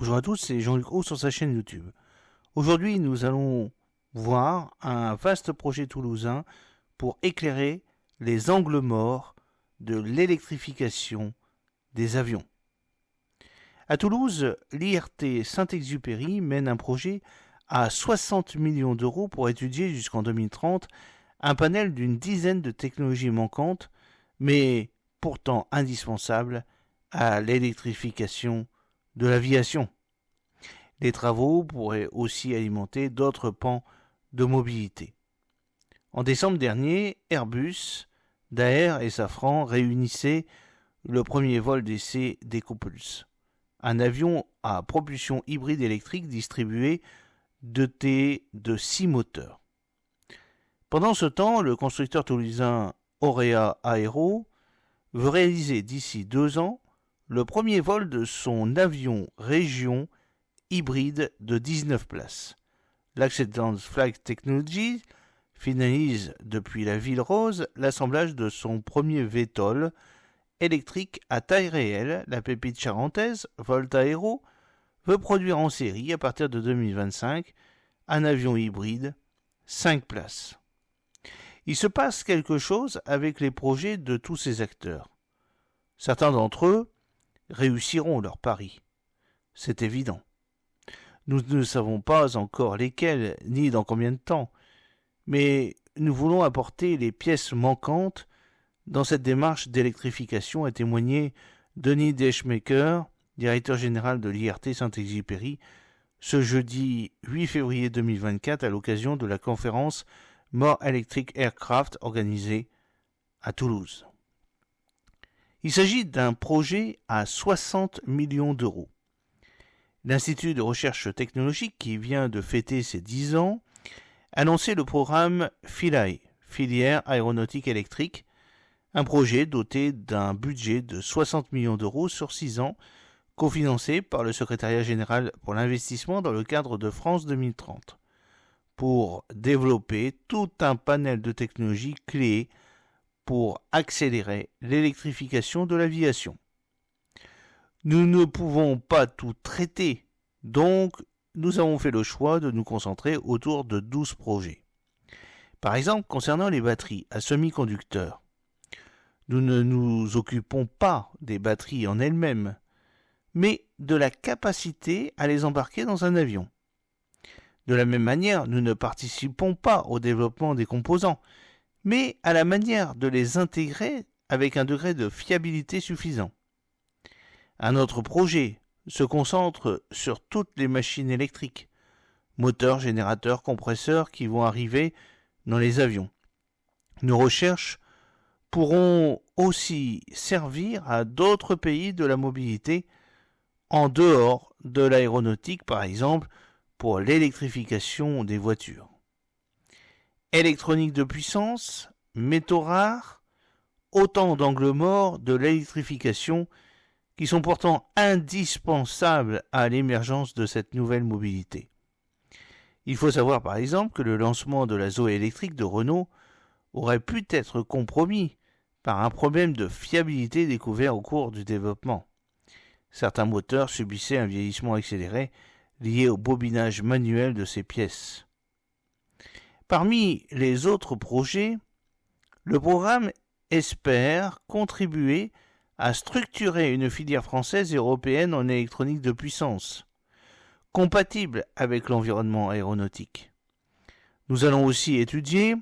Bonjour à tous, c'est Jean-Luc Roux sur sa chaîne YouTube. Aujourd'hui, nous allons voir un vaste projet toulousain pour éclairer les angles morts de l'électrification des avions. À Toulouse, l'IRT Saint-Exupéry mène un projet à 60 millions d'euros pour étudier jusqu'en 2030 un panel d'une dizaine de technologies manquantes, mais pourtant indispensables à l'électrification de l'aviation. Les travaux pourraient aussi alimenter d'autres pans de mobilité. En décembre dernier, Airbus, Daher et Safran réunissaient le premier vol d'essai d'EcoPulse, un avion à propulsion hybride électrique distribué doté de 6 moteurs. Pendant ce temps, le constructeur toulousain Auréa Aero veut réaliser d'ici 2 ans le premier vol de son avion région hybride de 19 places. L'Acceptance Flight Technologies finalise depuis la Ville Rose l'assemblage de son premier VTOL électrique à taille réelle. La pépite charentaise, Volta Aero, veut produire en série à partir de 2025 un avion hybride 5 places. Il se passe quelque chose avec les projets de tous ces acteurs. Certains d'entre eux réussiront leur pari. C'est évident. Nous ne savons pas encore lesquels, ni dans combien de temps, mais nous voulons apporter les pièces manquantes dans cette démarche d'électrification, a témoigné Denis Deschmaker, directeur général de l'IRT Saint-Exupéry, ce jeudi 8 février 2024 à l'occasion de la conférence More Electric Aircraft organisée à Toulouse. Il s'agit d'un projet à 60 millions d'euros. L'Institut de recherche technologique, qui vient de fêter ses 10 ans, a lancé le programme FILAE, Filière Aéronautique Électrique, un projet doté d'un budget de 60 millions d'euros sur 6 ans, cofinancé par le Secrétariat général pour l'investissement dans le cadre de France 2030, pour développer tout un panel de technologies clés pour accélérer l'électrification de l'aviation. Nous ne pouvons pas tout traiter, donc nous avons fait le choix de nous concentrer autour de 12 projets. Par exemple, concernant les batteries à semi-conducteurs, nous ne nous occupons pas des batteries en elles-mêmes, mais de la capacité à les embarquer dans un avion. De la même manière, nous ne participons pas au développement des composants, mais à la manière de les intégrer avec un degré de fiabilité suffisant. Un autre projet se concentre sur toutes les machines électriques, moteurs, générateurs, compresseurs qui vont arriver dans les avions. Nos recherches pourront aussi servir à d'autres pays de la mobilité en dehors de l'aéronautique, par exemple, pour l'électrification des voitures. Électronique de puissance, métaux rares, autant d'angles morts de l'électrification qui sont pourtant indispensables à l'émergence de cette nouvelle mobilité. Il faut savoir par exemple que le lancement de la Zoé électrique de Renault aurait pu être compromis par un problème de fiabilité découvert au cours du développement. Certains moteurs subissaient un vieillissement accéléré lié au bobinage manuel de ces pièces. Parmi les autres projets, le programme espère contribuer à structurer une filière française et européenne en électronique de puissance, compatible avec l'environnement aéronautique. Nous allons aussi étudier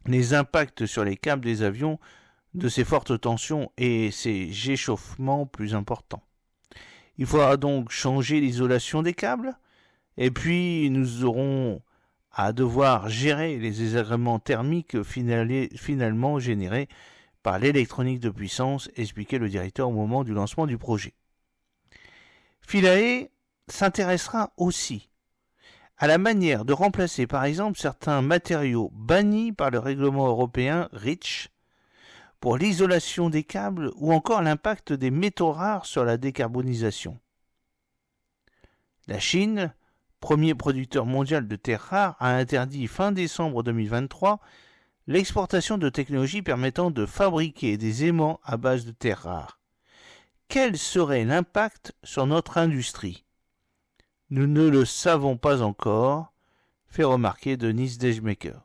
les impacts sur les câbles des avions de ces fortes tensions et ces échauffements plus importants. Il faudra donc changer l'isolation des câbles, et puis nous aurons à devoir gérer les désagréments thermiques finalement générés par l'électronique de puissance, expliquait le directeur au moment du lancement du projet. Philae s'intéressera aussi à la manière de remplacer par exemple certains matériaux bannis par le règlement européen REACH pour l'isolation des câbles ou encore l'impact des métaux rares sur la décarbonisation. La Chine, premier producteur mondial de terres rares, a interdit fin décembre 2023 l'exportation de technologies permettant de fabriquer des aimants à base de terres rares. Quel serait l'impact sur notre industrie ? Nous ne le savons pas encore, fait remarquer Denis Deijmaker.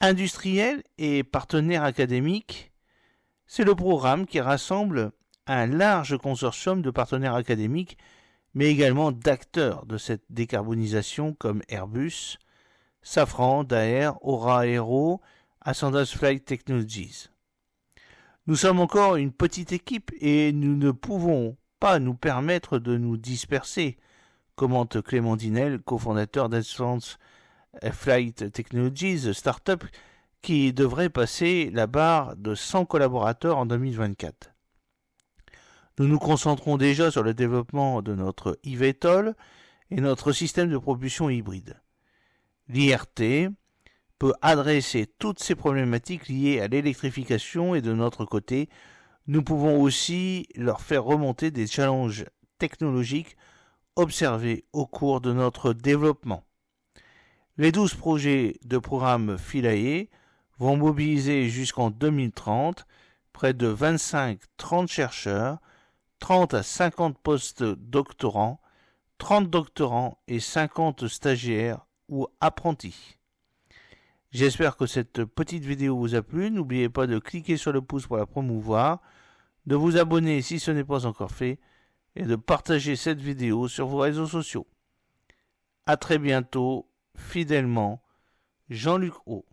Industriels et partenaires académiques, c'est le programme qui rassemble un large consortium de partenaires académiques, mais également d'acteurs de cette décarbonisation comme Airbus, Safran, Daher, Aura Aero, Ascendas Flight Technologies. Nous sommes encore une petite équipe et nous ne pouvons pas nous permettre de nous disperser, commente Clément Dinel, cofondateur d'Ascendas Flight Technologies, start-up qui devrait passer la barre de 100 collaborateurs en 2024. Nous nous concentrons déjà sur le développement de notre eVTOL et notre système de propulsion hybride. L'IRT peut adresser toutes ces problématiques liées à l'électrification et de notre côté, nous pouvons aussi leur faire remonter des challenges technologiques observés au cours de notre développement. Les 12 projets de programme Philae vont mobiliser jusqu'en 2030 près de 25-30 chercheurs, 30 à 50 post-doctorants, 30 doctorants et 50 stagiaires ou apprentis. J'espère que cette petite vidéo vous a plu. N'oubliez pas de cliquer sur le pouce pour la promouvoir, de vous abonner si ce n'est pas encore fait et de partager cette vidéo sur vos réseaux sociaux. À très bientôt, fidèlement, Jean-Luc Haut.